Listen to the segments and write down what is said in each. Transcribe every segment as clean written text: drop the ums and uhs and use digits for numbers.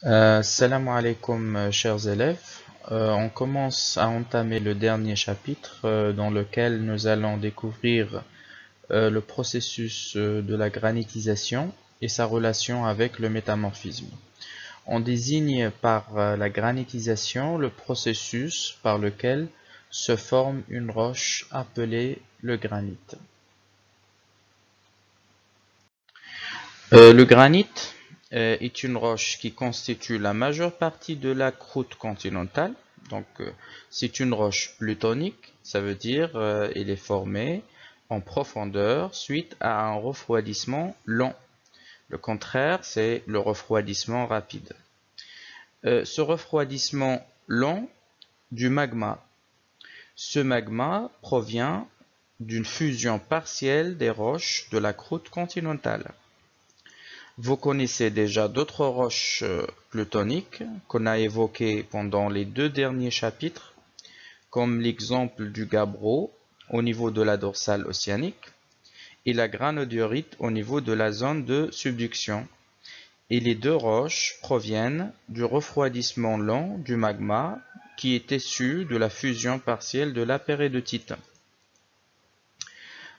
Salam alaikum, chers élèves. On commence à entamer le dernier chapitre dans lequel nous allons découvrir le processus de la granitisation et sa relation avec le métamorphisme. On désigne par la granitisation le processus par lequel se forme une roche appelée le granit. Le granit est une roche qui constitue la majeure partie de la croûte continentale. Donc, c'est une roche plutonique, ça veut dire il est formé en profondeur suite à un refroidissement lent. Le contraire, c'est le refroidissement rapide. Ce refroidissement lent du magma. Ce magma provient d'une fusion partielle des roches de la croûte continentale. Vous connaissez déjà d'autres roches plutoniques qu'on a évoquées pendant les deux derniers chapitres, comme l'exemple du gabbro au niveau de la dorsale océanique et la granodiorite au niveau de la zone de subduction. Et les deux roches proviennent du refroidissement lent du magma qui est issu de la fusion partielle de la péridotite.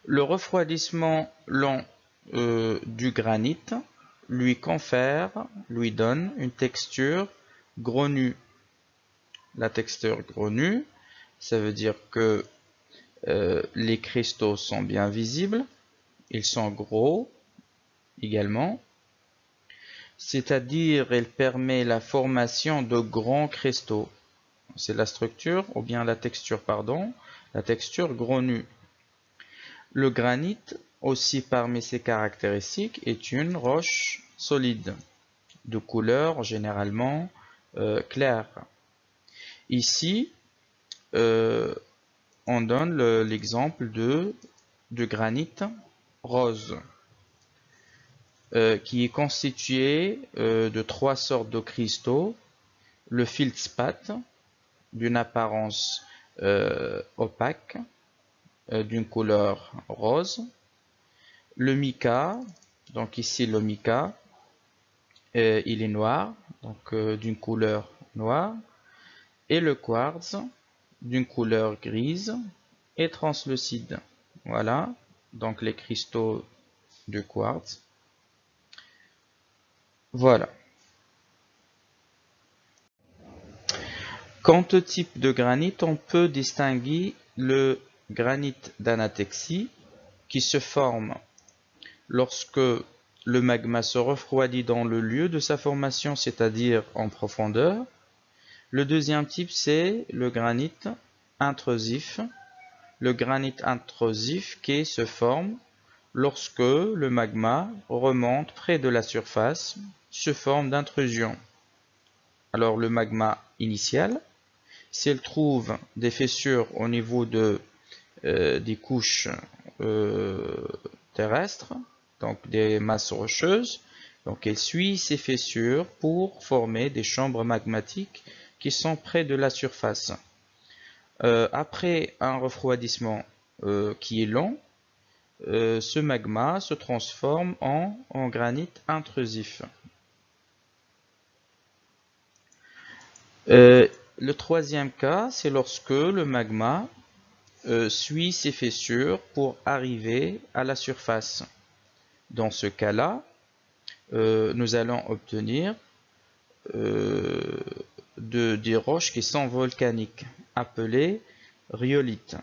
Le refroidissement lent du granit lui donne une texture grenue. La texture grenue, ça veut dire que les cristaux sont bien visibles, ils sont gros également, c'est-à-dire elle permet la formation de grands cristaux. C'est la structure, ou bien la texture, pardon, la texture grenue. Le granit, aussi parmi ses caractéristiques, est une roche solide, de couleur généralement claire. Ici, on donne l'exemple de granit rose, qui est constitué de trois sortes de cristaux. Le feldspath, d'une apparence opaque, d'une couleur rose. Le mica, donc ici le mica, il est noir, donc d'une couleur noire. Et le quartz, d'une couleur grise et translucide. Voilà, donc les cristaux du quartz. Voilà. Quant au type de granit, on peut distinguer le granit d'anatexie qui se forme lorsque le magma se refroidit dans le lieu de sa formation, c'est-à-dire en profondeur. Le deuxième type, c'est le granit intrusif. Le granit intrusif qui se forme lorsque le magma remonte près de la surface sous forme d'intrusion. Alors le magma initial, s'il trouve des fissures au niveau des couches terrestres, donc des masses rocheuses, donc elle suit ces fissures pour former des chambres magmatiques qui sont près de la surface. Après un refroidissement qui est lent, ce magma se transforme en granit intrusif. Le troisième cas, c'est lorsque le magma suit ces fissures pour arriver à la surface. Dans ce cas-là, nous allons obtenir des roches qui sont volcaniques, appelées rhyolites.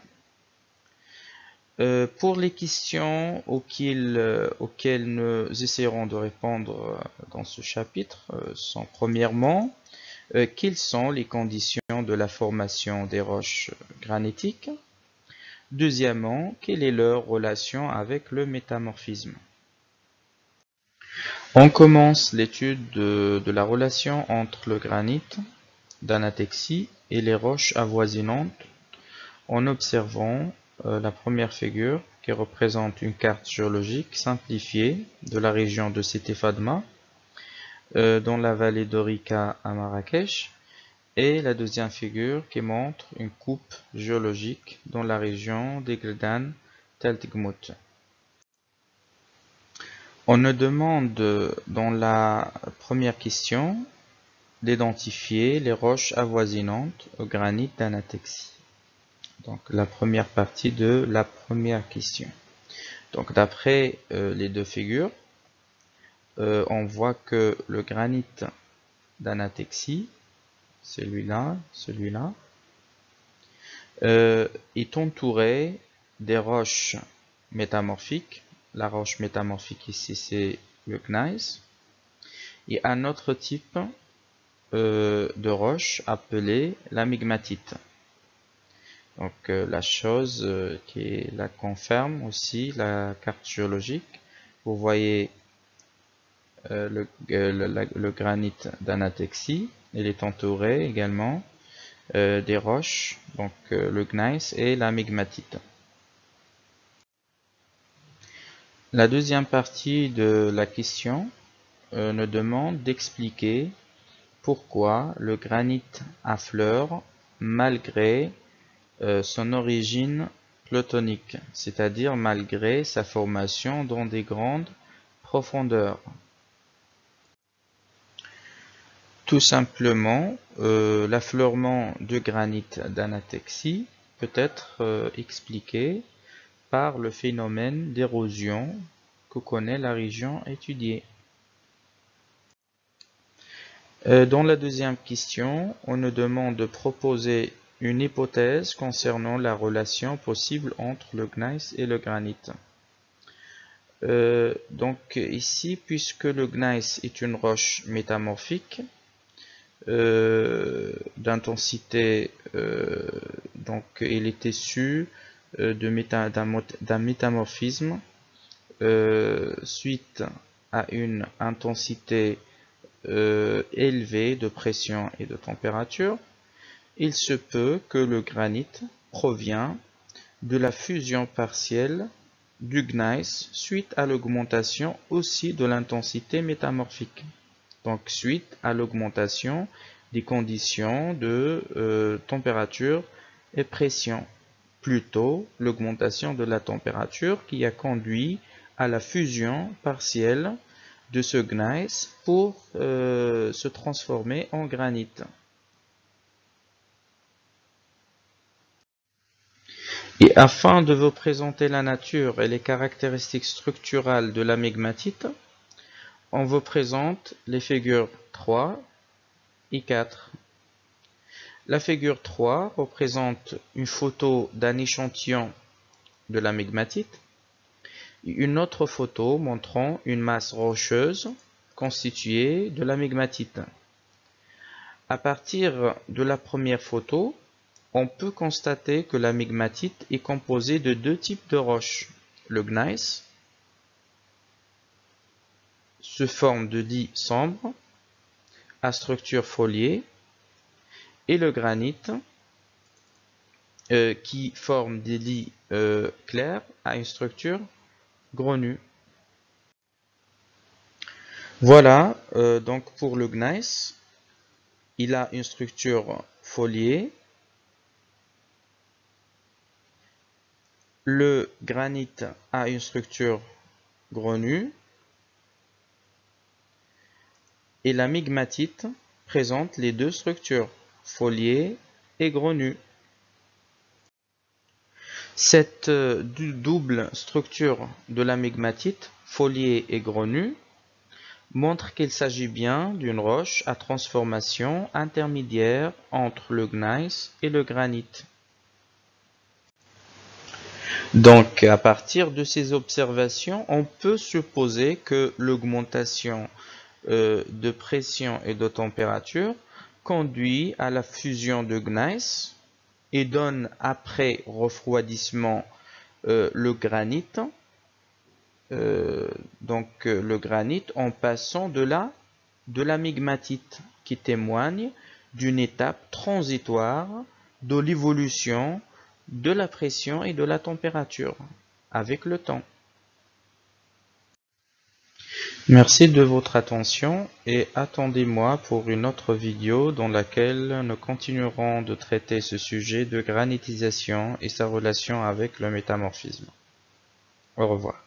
Pour les questions auxquelles nous essaierons de répondre dans ce chapitre, sont premièrement, quelles sont les conditions de la formation des roches granitiques? Deuxièmement, quelle est leur relation avec le métamorphisme? On commence l'étude de la relation entre le granit d'anatexie et les roches avoisinantes en observant la première figure qui représente une carte géologique simplifiée de la région de Sidi Fadma dans la vallée d'Orica à Marrakech, et la deuxième figure qui montre une coupe géologique dans la région d'Egledan Tell Tgmout. On nous demande dans la première question d'identifier les roches avoisinantes au granit d'Anatexie. Donc la première partie de la première question. Donc d'après les deux figures, on voit que le granit d'Anatexie, celui-là, est entouré des roches métamorphiques. La roche métamorphique ici, c'est le gneiss. Et un autre type de roche appelée la migmatite. Donc la chose qui la confirme aussi, la carte géologique. Vous voyez le granit d'Anatexie. Il est entouré également des roches, donc le gneiss et la migmatite. La deuxième partie de la question nous demande d'expliquer pourquoi le granit affleure malgré son origine plutonique, c'est-à-dire malgré sa formation dans des grandes profondeurs. Tout simplement, l'affleurement du granit d'Anatexie peut être expliqué par le phénomène d'érosion que connaît la région étudiée. Dans la deuxième question, on nous demande de proposer une hypothèse concernant la relation possible entre le gneiss et le granit. Donc ici, puisque le gneiss est une roche métamorphique d'intensité, donc il est issu d'un métamorphisme suite à une intensité élevée de pression et de température, il se peut que le granit provient de la fusion partielle du gneiss suite à l'augmentation aussi de l'intensité métamorphique. Donc suite à l'augmentation des conditions de température et pression. Plutôt l'augmentation de la température qui a conduit à la fusion partielle de ce gneiss pour se transformer en granit. Et afin de vous présenter la nature et les caractéristiques structurales de la migmatite, on vous présente les figures 3 et 4. La figure 3 représente une photo d'un échantillon de la migmatite et une autre photo montrant une masse rocheuse constituée de la migmatite. À partir de la première photo, on peut constater que la migmatite est composée de deux types de roches. Le gneiss se forme de lits sombres à structure foliée et le granit qui forme des lits clairs à une structure grenue. Voilà, donc pour le gneiss, il a une structure foliée. Le granit a une structure grenue. Et la migmatite présente les deux structures, foliée et grenue. Cette double structure de la migmatite, foliée et grenue, montre qu'il s'agit bien d'une roche à transformation intermédiaire entre le gneiss et le granit. Donc, à partir de ces observations, on peut supposer que l'augmentation de pression et de température conduit à la fusion de gneiss et donne après refroidissement le granit. Donc le granit en passant de la migmatite qui témoigne d'une étape transitoire de l'évolution de la pression et de la température avec le temps. Merci de votre attention et attendez-moi pour une autre vidéo dans laquelle nous continuerons de traiter ce sujet de granitisation et sa relation avec le métamorphisme. Au revoir.